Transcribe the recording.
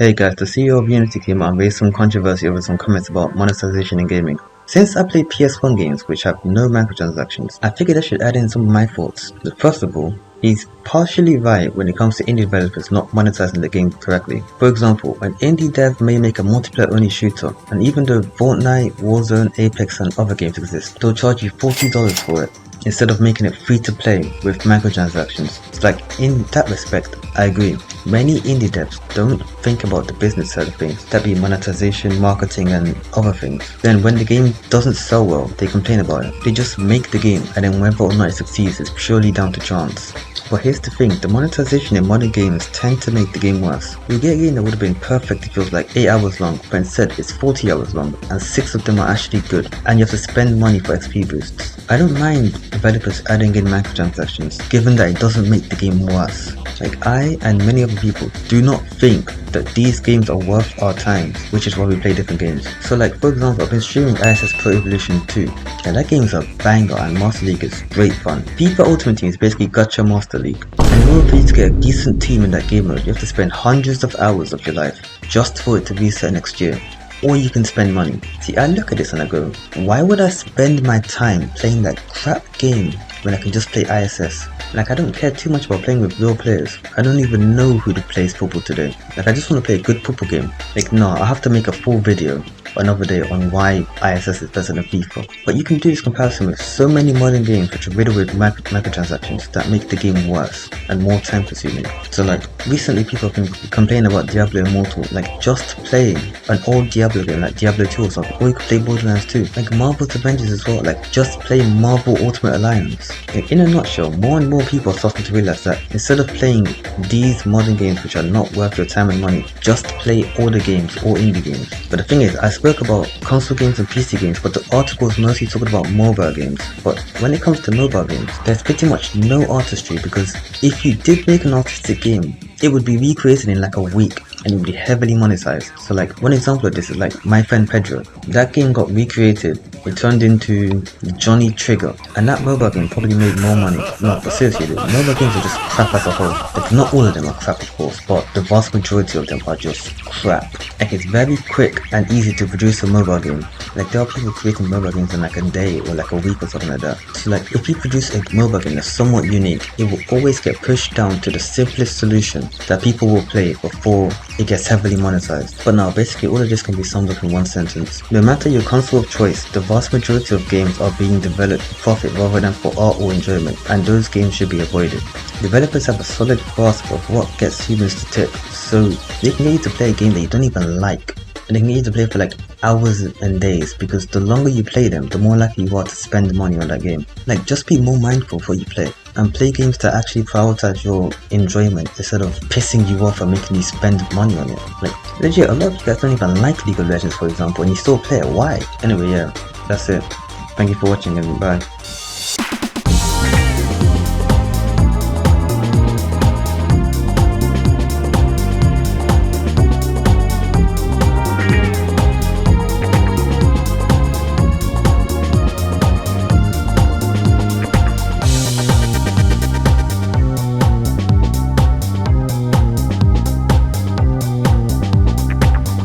Hey guys, the CEO of Unity came out and raised some controversy over some comments about monetization in gaming. Since I play PS1 games which have no microtransactions, I figured I should add in some of my thoughts. First of all, he's partially right when it comes to indie developers not monetizing the game correctly. For example, an indie dev may make a multiplayer only shooter, and even though Fortnite, Warzone, Apex and other games exist, they'll charge you $40 for it, instead of making it free to play with microtransactions. It's like, in that respect, I agree. Many indie devs don't think about the business side of things, that be monetization, marketing and other things. Then when the game doesn't sell well, they complain about it. They just make the game, and then whether or not it succeeds is purely down to chance. But here's the thing, the monetization in modern games tend to make the game worse. You get a game that would have been perfect if it was like 8 hours long, but instead it's 40 hours long, and 6 of them are actually good, and you have to spend money for XP boosts. I don't mind developers adding in microtransactions, given that it doesn't make the game worse. Like, I and many other people do not think that these games are worth our time, which is why we play different games. So like, for example, I've been streaming ISS Pro Evolution 2, and that game's a banger, and Master League is great fun. FIFA Ultimate Team is basically Gacha Master League, and in order for you to get a decent team in that game mode, you have to spend hundreds of hours of your life just for it to reset next year. Or you can spend money. See, I look at this and I go, why would I spend my time playing that crap game when I can just play ISS? Like, I don't care too much about playing with real players. I don't even know who plays football today. Like, I just want to play a good football game. Like, no, I have to make a full video another day on why ISS is better than FIFA. But you can do this comparison with so many modern games which are riddled with microtransactions that make the game worse and more time consuming. So like, recently people have been complaining about Diablo Immortal. Like, just play an old Diablo game like Diablo 2 or something, or you could play Borderlands 2. Like Marvel's Avengers as well, like just play Marvel Ultimate Alliance. Like, in a nutshell, more and more people are starting to realize that instead of playing these modern games which are not worth your time and money, just play older games or indie games. But the thing is, I spoke about console games and PC games, but the article is mostly talking about mobile games. But when it comes to mobile games, there's pretty much no artistry, because if you did make an artistic game, it would be recreated in like a week, and it would be heavily monetized. So like, one example of this is like My Friend Pedro. That game got recreated, it turned into Johnny Trigger, and that mobile game probably made more money. No, but seriously, mobile games are just crap as a whole. Like, not all of them are crap of course, but the vast majority of them are just crap. Like, it's very quick and easy to produce a mobile game. Like, there are people creating mobile games in like a day or like a week or something like that. So like, if you produce a mobile game that's somewhat unique, it will always get pushed down to the simplest solution that people will play before it gets heavily monetized. But now, basically all of this can be summed up in one sentence. No matter your console of choice, the vast majority of games are being developed for profit rather than for art or enjoyment, and those games should be avoided. Developers have a solid grasp of what gets humans to tick, so they can get you to play a game that you don't even like, and they can get you to play for like hours and days, because the longer you play them, the more likely you are to spend money on that game. Like, just be more mindful of what you play, and play games that actually prioritize your enjoyment instead of pissing you off and making you spend money on it. Like, legit, a lot of you guys don't even like League of Legends, for example, and you still play it. Why? Anyway, yeah, that's it. Thank you for watching, and bye.